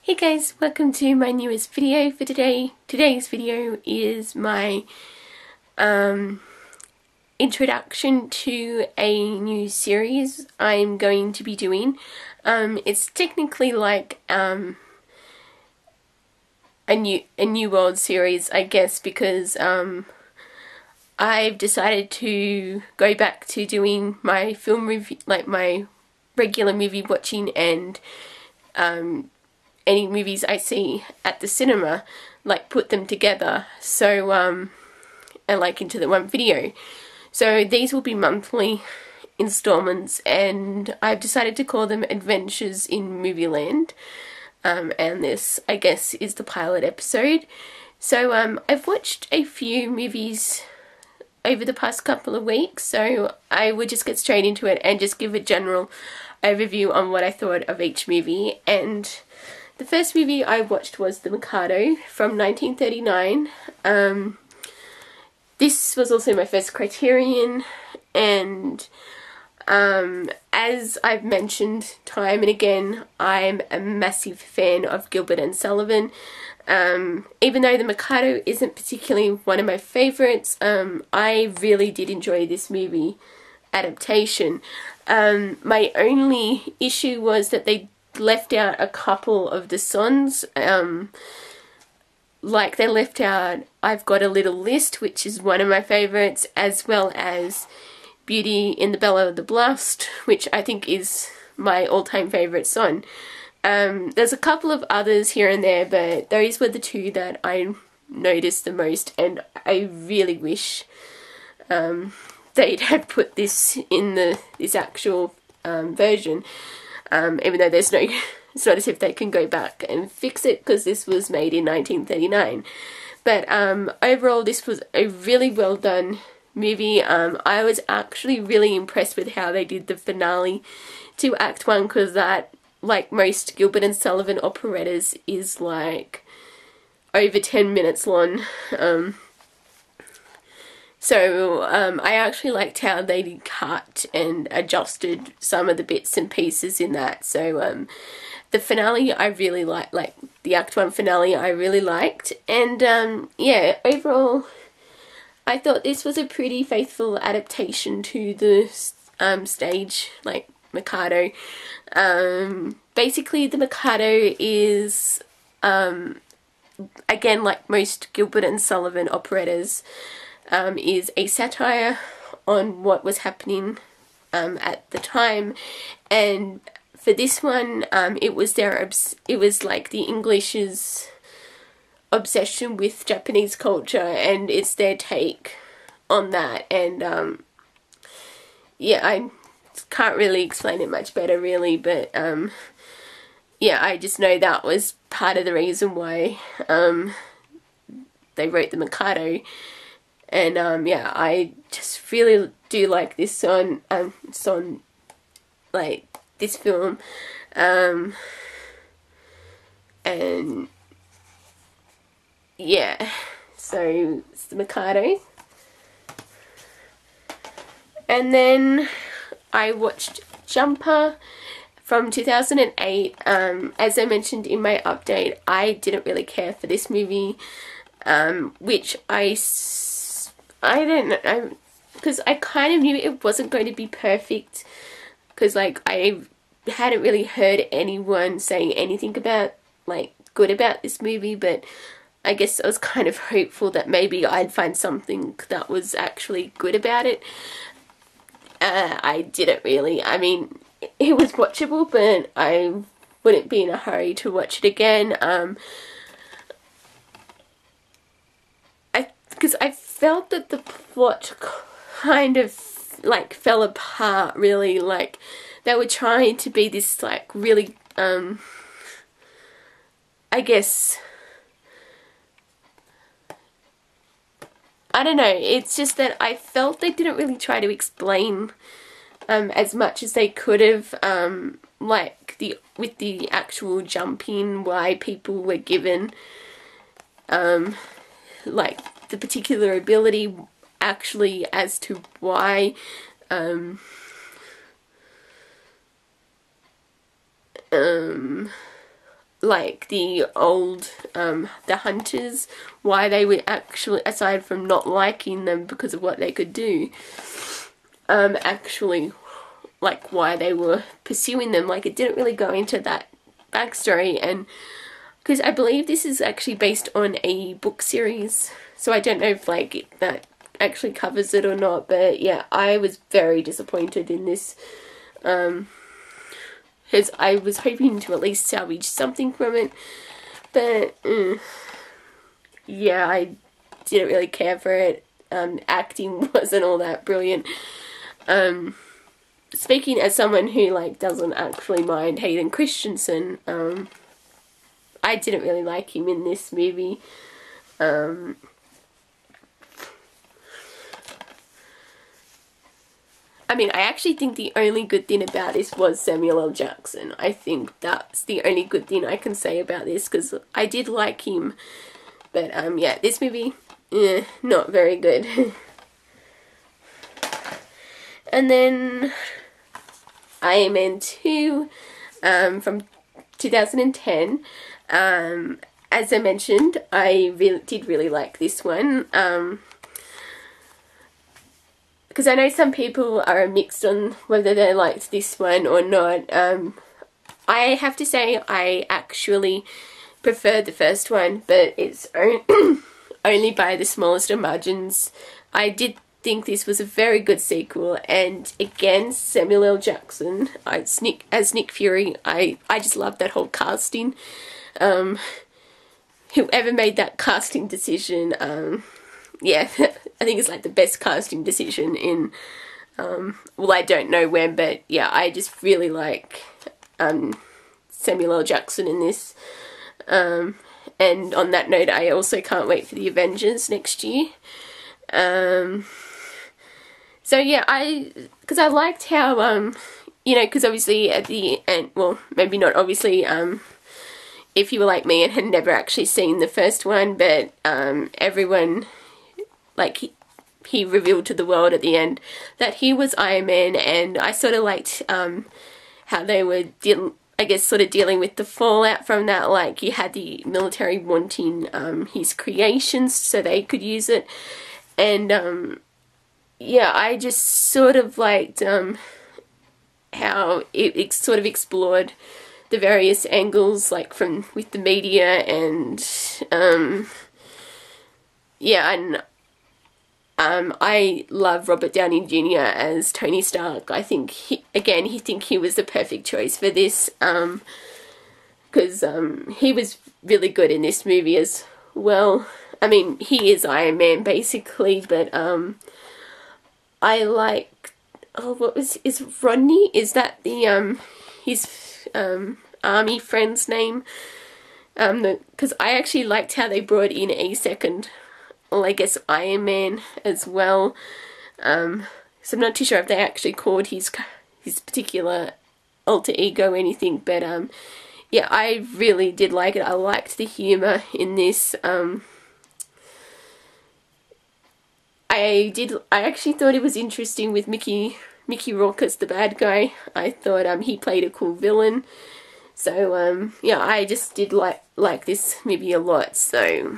Hey guys, welcome to my newest video for today. Today's video is my introduction to a new series I'm going to be doing. It's technically like a new world series, I guess, because I've decided to go back to doing my film review, like my regular movie watching, and any movies I see at the cinema, like put them together, so and like into the one video. So these will be monthly installments, and I've decided to call them Adventures in Movieland, and this, I guess, is the pilot episode. So I've watched a few movies over the past couple of weeks, so I would just get straight into it and just give a general overview on what I thought of each movie. And the first movie I watched was The Mikado from 1939. This was also my first Criterion, and as I've mentioned time and again, I'm a massive fan of Gilbert and Sullivan. Even though The Mikado isn't particularly one of my favourites, I really did enjoy this movie adaptation. My only issue was that they left out a couple of the songs. Like they left out I've Got a Little List, which is one of my favourites, as well as Beauty in the Bellow of the Blast, which I think is my all-time favourite song. There's a couple of others here and there, but those were the two that I noticed the most, and I really wish they'd have put this in this actual version, even though there's no, it's not as if they can go back and fix it because this was made in 1939. But overall, this was a really well done movie. I was actually really impressed with how they did the finale to Act 1, because that, like most Gilbert and Sullivan operettas, is like over 10 minutes long. So I actually liked how they cut and adjusted some of the bits and pieces in that. So the finale I really liked, like the Act 1 finale I really liked. And yeah, overall I thought this was a pretty faithful adaptation to the stage, like Mikado. Basically the Mikado is, again, like most Gilbert and Sullivan operettas, is a satire on what was happening at the time. And for this one, it was like the English's obsession with Japanese culture, and it's their take on that. And yeah, I can't really explain it much better really, but yeah, I just know that was part of the reason why they wrote The Mikado. And yeah, I just really do like this song, like this film, and yeah, so it's The Mikado. And then I watched Jumper from 2008. As I mentioned in my update, I didn't really care for this movie, which I don't know, because I kind of knew it wasn't going to be perfect, because like I hadn't really heard anyone saying anything about, like, good about this movie, but I guess I was kind of hopeful that maybe I'd find something that was actually good about it. I didn't really. I mean, it was watchable, but I wouldn't be in a hurry to watch it again. Because I felt that the plot kind of like fell apart really. Like they were trying to be this like really I guess, I don't know, it's just that I felt they didn't really try to explain as much as they could have, like with the actual jumping, why people were given like the particular ability, actually, as to why like the old, the hunters, why they were actually, aside from not liking them because of what they could do, actually, like, why they were pursuing them. Like, it didn't really go into that backstory, and because I believe this is actually based on a book series, so I don't know if, like, that actually covers it or not, but yeah, I was very disappointed in this, because I was hoping to at least salvage something from it, but yeah, I didn't really care for it. Acting wasn't all that brilliant. Speaking as someone who, like, doesn't actually mind Hayden Christensen, I didn't really like him in this movie. I mean, I actually think the only good thing about this was Samuel L. Jackson. I think that's the only good thing I can say about this, because I did like him. But, yeah, this movie, not very good. And then Iron Man 2, from 2010. As I mentioned, I did really like this one. Because I know some people are mixed on whether they liked this one or not. I have to say I actually preferred the first one, but it's only by the smallest of margins. I did think this was a very good sequel, and again, Samuel L. Jackson as Nick Fury. I just love that whole casting. Whoever made that casting decision, yeah, I think it's like the best casting decision in, well, I don't know when, but yeah, I just really like Samuel L. Jackson in this. And on that note, I also can't wait for the Avengers next year. So yeah, because I liked how, you know, because obviously at the end, well, maybe not obviously, if you were like me and had never actually seen the first one, but everyone, like, he revealed to the world at the end that he was Iron Man, and I sort of liked how they were, I guess, sort of dealing with the fallout from that. Like, you had the military wanting his creations so they could use it, and yeah, I just sort of liked how it sort of explored the various angles, like with the media, and yeah, and I love Robert Downey Jr. as Tony Stark. I think he was the perfect choice for this, because he was really good in this movie as well. I mean, he is Iron Man basically, but I like, is Rodney? Is that the his army friend's name? Because I actually liked how they brought in a second, well, I guess, Iron Man as well. So I'm not too sure if they actually called his particular alter ego or anything, but yeah, I really did like it. I liked the humour in this. I actually thought it was interesting with Mickey Rourke as the bad guy. I thought he played a cool villain. So yeah, I just did like this movie a lot. So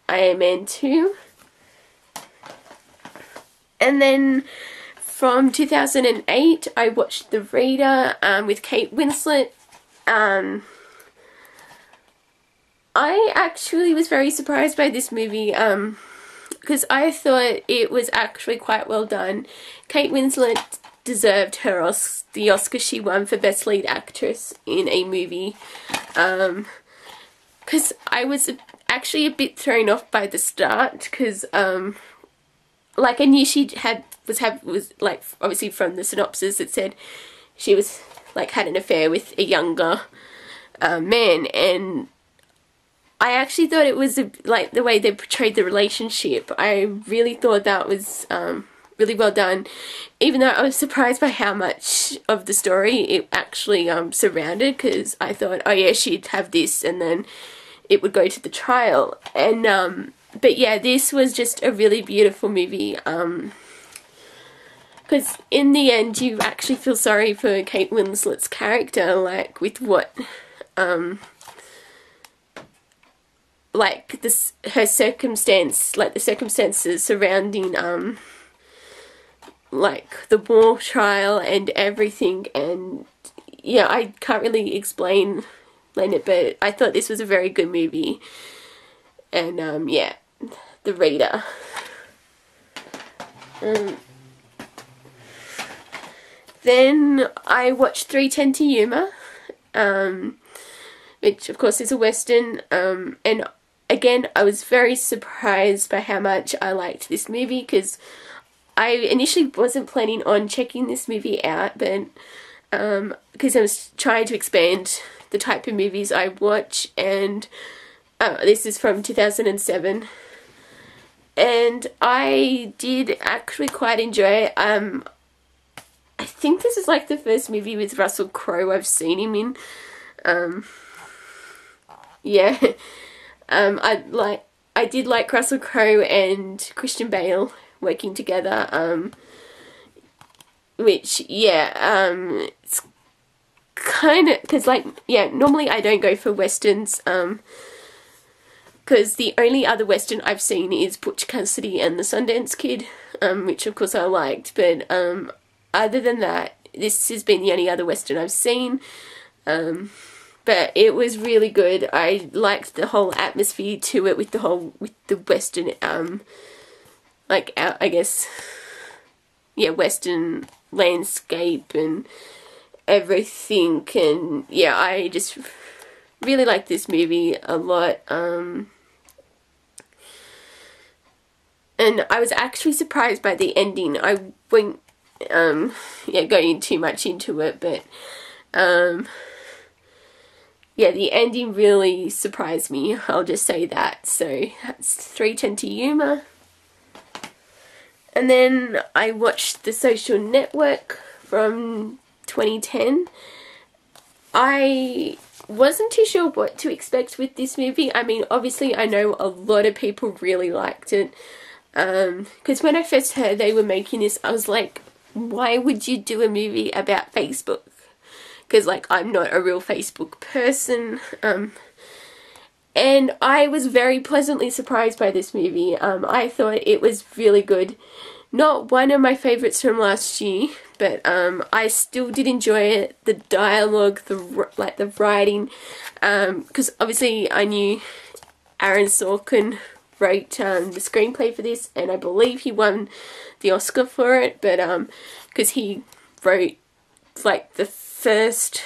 Iron Man 2. And then from 2008, I watched The Reader with Kate Winslet. I actually was very surprised by this movie, because I thought it was actually quite well done. Kate Winslet deserved the Oscar she won for Best Lead Actress in a movie, because I was actually a bit thrown off by the start, because like, I knew she was like, obviously from the synopsis it said she was like had an affair with a younger man, and I actually thought it was like the way they portrayed the relationship. I really thought that was really well done, even though I was surprised by how much of the story it actually surrounded, because I thought, oh yeah, she'd have this and then it would go to the trial. And but yeah, this was just a really beautiful movie, because in the end you actually feel sorry for Kate Winslet's character, like with what like this, her circumstance, like the circumstances surrounding like the war trial and everything. And yeah, I can't really explain it, but I thought this was a very good movie. And yeah, The Reader. Then I watched 3:10 to Yuma, which of course is a Western, and again I was very surprised by how much I liked this movie, because I initially wasn't planning on checking this movie out, but because I was trying to expand the type of movies I watch, and this is from 2007, and I did actually quite enjoy it. I think this is like the first movie with Russell Crowe I've seen him in. Yeah, I did like Russell Crowe and Christian Bale working together. Which, yeah, it's kind of, because like, yeah, normally I don't go for Westerns, because the only other Western I've seen is Butch Cassidy and the Sundance Kid, which of course I liked, but other than that, this has been the only other Western I've seen, but it was really good. I liked the whole atmosphere to it with the Western, like, I guess, yeah, Western landscape and everything, and yeah, I just really like this movie a lot. And I was actually surprised by the ending. I won't yeah, going too much into it, but yeah, the ending really surprised me, I'll just say that. So that's 3:10 to Yuma. And then I watched The Social Network from 2010. I wasn't too sure what to expect with this movie. I mean, obviously I know a lot of people really liked it, because when I first heard they were making this, I was like, why would you do a movie about Facebook? Because, like, I'm not a real Facebook person. And I was very pleasantly surprised by this movie. I thought it was really good. Not one of my favourites from last year, but I still did enjoy it. The dialogue, the writing, because obviously I knew Aaron Sorkin wrote the screenplay for this, and I believe he won the Oscar for it, but because he wrote like the first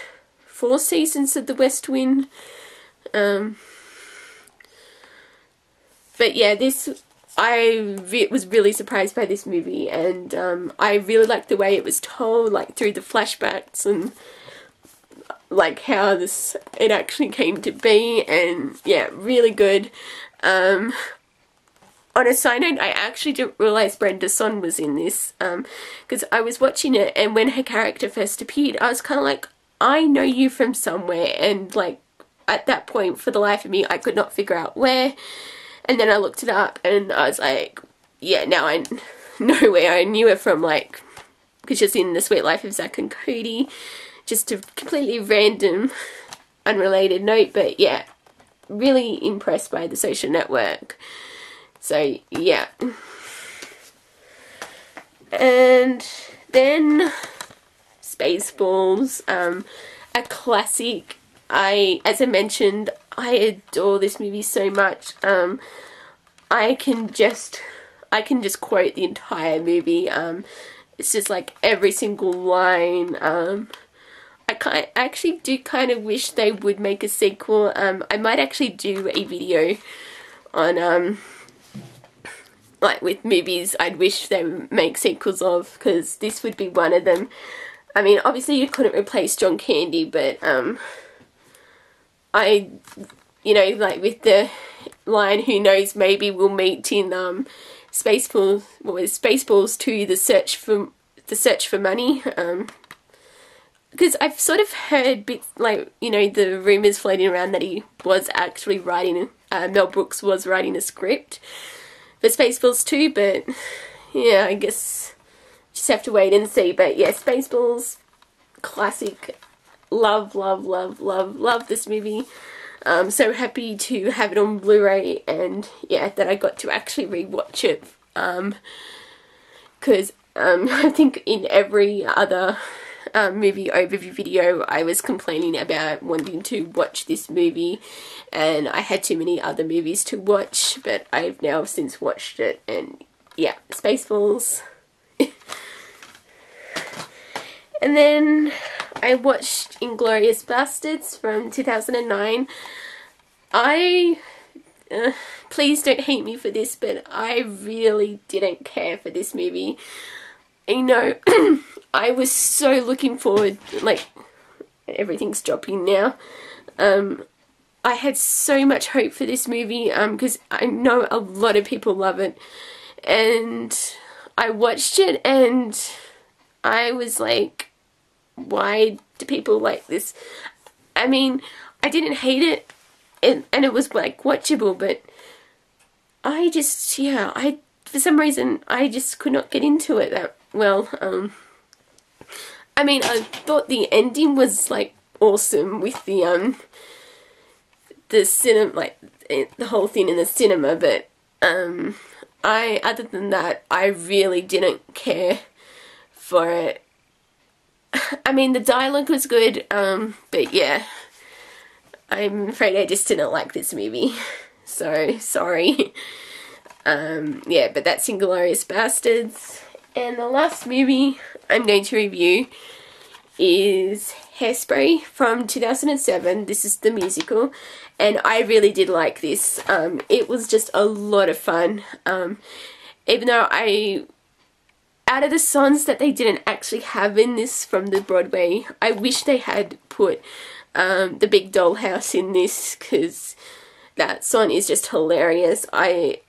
4 seasons of The West Wing. But yeah, I was really surprised by this movie, and I really liked the way it was told, like through the flashbacks and like how it actually came to be, and yeah, really good. On a side note, I actually didn't realise Brenda Son was in this, because I was watching it, and when her character first appeared, I was kind of like, I know you from somewhere, and like, at that point, for the life of me, I could not figure out where, and then I looked it up, and I was like, yeah, now I know where I knew her from, like, because she's in The Sweet Life of Zack and Cody, just a completely random, unrelated note, but yeah, really impressed by The Social Network. So, yeah. And then Spaceballs, a classic. As I mentioned, I adore this movie so much. I can just quote the entire movie. It's just like every single line. I actually do kind of wish they would make a sequel. I might actually do a video on like with movies I'd wish they would make sequels of, because this would be one of them. I mean, obviously you couldn't replace John Candy, but you know, like with the line, who knows, maybe we'll meet in Spaceballs, what was Spaceballs 2, the search for money, because I've sort of heard bits, like, you know, the rumours floating around that he was actually writing, Mel Brooks was writing a script for Spaceballs 2, but yeah, I guess just have to wait and see. But yeah, Spaceballs, classic. Love this movie. So happy to have it on Blu-ray, and yeah, that I got to actually rewatch it, because I think in every other movie overview video I was complaining about wanting to watch this movie, and I had too many other movies to watch, but I've now since watched it, and yeah, Spaceballs. And then I watched Inglorious Bastards from 2009. Please don't hate me for this, but I really didn't care for this movie. You know, I was so looking forward, like, everything's dropping now. I had so much hope for this movie, because I know a lot of people love it. And I watched it and I was like, why do people like this? I mean, I didn't hate it, and it was like watchable, but I just, yeah, for some reason I just could not get into it that well. I mean, I thought the ending was like awesome with the cinema, like the whole thing in the cinema, but other than that, I really didn't care for it. I mean, the dialogue was good, but yeah, I'm afraid I just didn't like this movie, so sorry. Yeah, but that's Inglorious Bastards. And the last movie I'm going to review is Hairspray from 2007. This is the musical, and I really did like this. It was just a lot of fun, even though out of the songs that they didn't actually have in this from the Broadway, I wish they had put the Big Dollhouse in this, because that song is just hilarious. I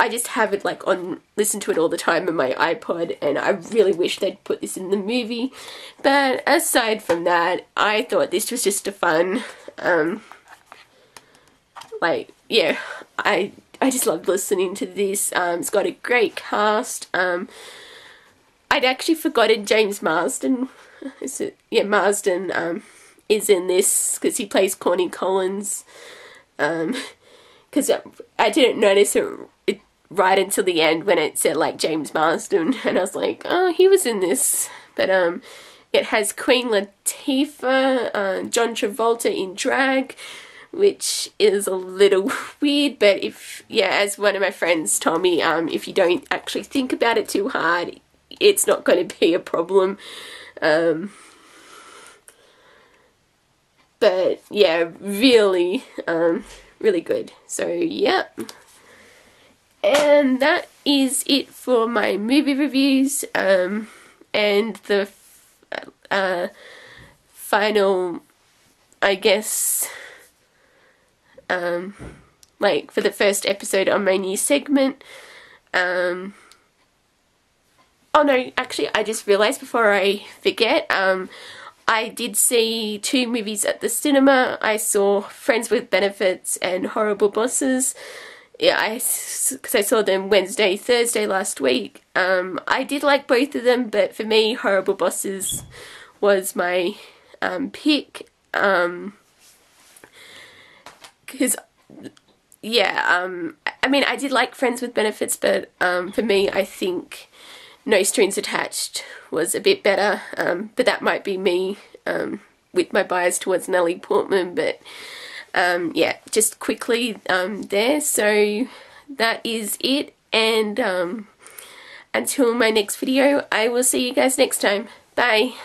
just have it like on, listen to it all the time on my iPod, and I really wish they'd put this in the movie. But aside from that, I thought this was just a fun, like, yeah, I just loved listening to this. It's got a great cast. I'd actually forgotten James Marsden. Marsden is in this because he plays Corny Collins. Because I didn't notice it right until the end when it said like James Marsden, and I was like, oh, he was in this. But it has Queen Latifah, John Travolta in drag, which is a little weird, but as one of my friends told me, if you don't actually think about it too hard, it's not going to be a problem. But yeah, really, really good. So yeah. And that is it for my movie reviews, and the final, I guess, like for the first episode on my new segment. Oh no, actually I just realised before I forget, I did see 2 movies at the cinema. I saw Friends with Benefits and Horrible Bosses. Yeah, because I saw them Wednesday, Thursday last week. I did like both of them, but for me, Horrible Bosses was my pick. Because, yeah, I mean, I did like Friends with Benefits, but for me, I think No Strings Attached was a bit better. But that might be me with my bias towards Natalie Portman, but yeah, just quickly there. So that is it, and until my next video, I will see you guys next time. Bye.